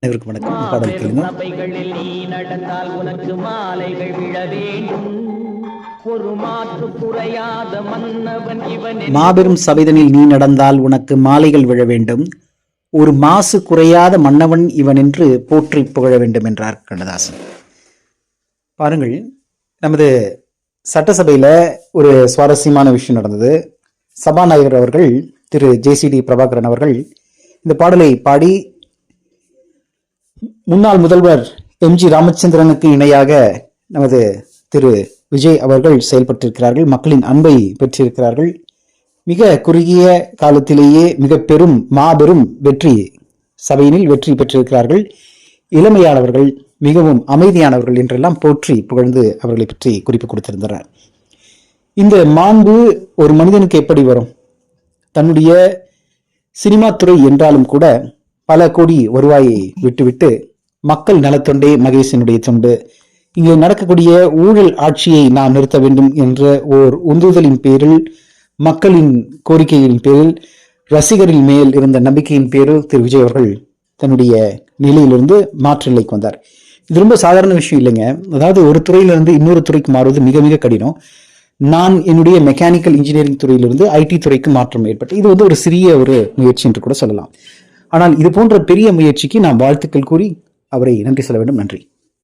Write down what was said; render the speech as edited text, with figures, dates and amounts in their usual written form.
அனைவருக்கும் வணக்கம். பாடல் கேளுங்க. சபைகளில் நீ நடந்தால் உனக்கு மாலைகள் விழ வேண்டும். ஒரு மாற்று குறையாத மன்னவன் இவன். மாபெரும் சபைதனில் நீ நடந்தால் உனக்கு மாலைகள் விழ வேண்டும். ஒரு மாசு குறையாத மன்னவன் இவன் என்று போற்றி புகழ வேண்டும் என்றார் கண்ணதாசன். பாருங்கள், நமது சட்டசபையில் ஒரு சுவாரஸ்யமான விஷயம் நடந்தது. சபாநாயகர் அவர்கள் திரு ஜேசிடி பிரபாகரன் அவர்கள் இந்த பாடலை பாடி முன்னாள் முதல்வர் எம்ஜி ராமச்சந்திரனுக்கு இணையாக நமது திரு விஜய் அவர்கள் செயல்பட்டிருக்கிறார்கள். மக்களின் அன்பை பெற்றிருக்கிறார்கள். மிக குறுகிய காலத்திலேயே மிக மாபெரும் வெற்றி சபையினில் வெற்றி பெற்றிருக்கிறார்கள். இளமையானவர்கள், மிகவும் அமைதியானவர்கள் என்றெல்லாம் போற்றி புகழ்ந்து அவர்களை பற்றி குறிப்பு கொடுத்திருந்தனர். இந்த மாண்பு ஒரு மனிதனுக்கு எப்படி வரும்? தன்னுடைய சினிமா துறை என்றாலும் கூட பல கோடி வருவாயை விட்டுவிட்டு மக்கள் நலத்தொண்டே மகேசனுடைய தொண்டு, இங்கு நடக்கக்கூடிய ஊழல் ஆட்சியை நாம் நிறுத்த வேண்டும் என்ற ஓர் உந்துதலின் பேரில், மக்களின் கோரிக்கையின் பேரில், ரசிகரின் மேல் இருந்த நம்பிக்கையின் பேரில் திரு விஜய் அவர்கள் தன்னுடைய நிலையிலிருந்து மாற்று நிலைக்கு வந்தார். இது ரொம்ப சாதாரண விஷயம் இல்லைங்க. அதாவது ஒரு துறையிலிருந்து இன்னொரு துறைக்கு மாறுவது மிக மிக கடினம். நான் என்னுடைய மெக்கானிக்கல் இன்ஜினியரிங் துறையிலிருந்து ஐடி துறைக்கு மாற்றம் ஏற்பட்டு இது ஒரு சிறிய ஒரு முயற்சி என்று கூட சொல்லலாம். ஆனால் இது போன்ற பெரிய முயற்சிக்கு நாம் வாழ்த்துக்கள் கூறி அவரை நன்றி சொல்ல வேண்டும். நன்றி.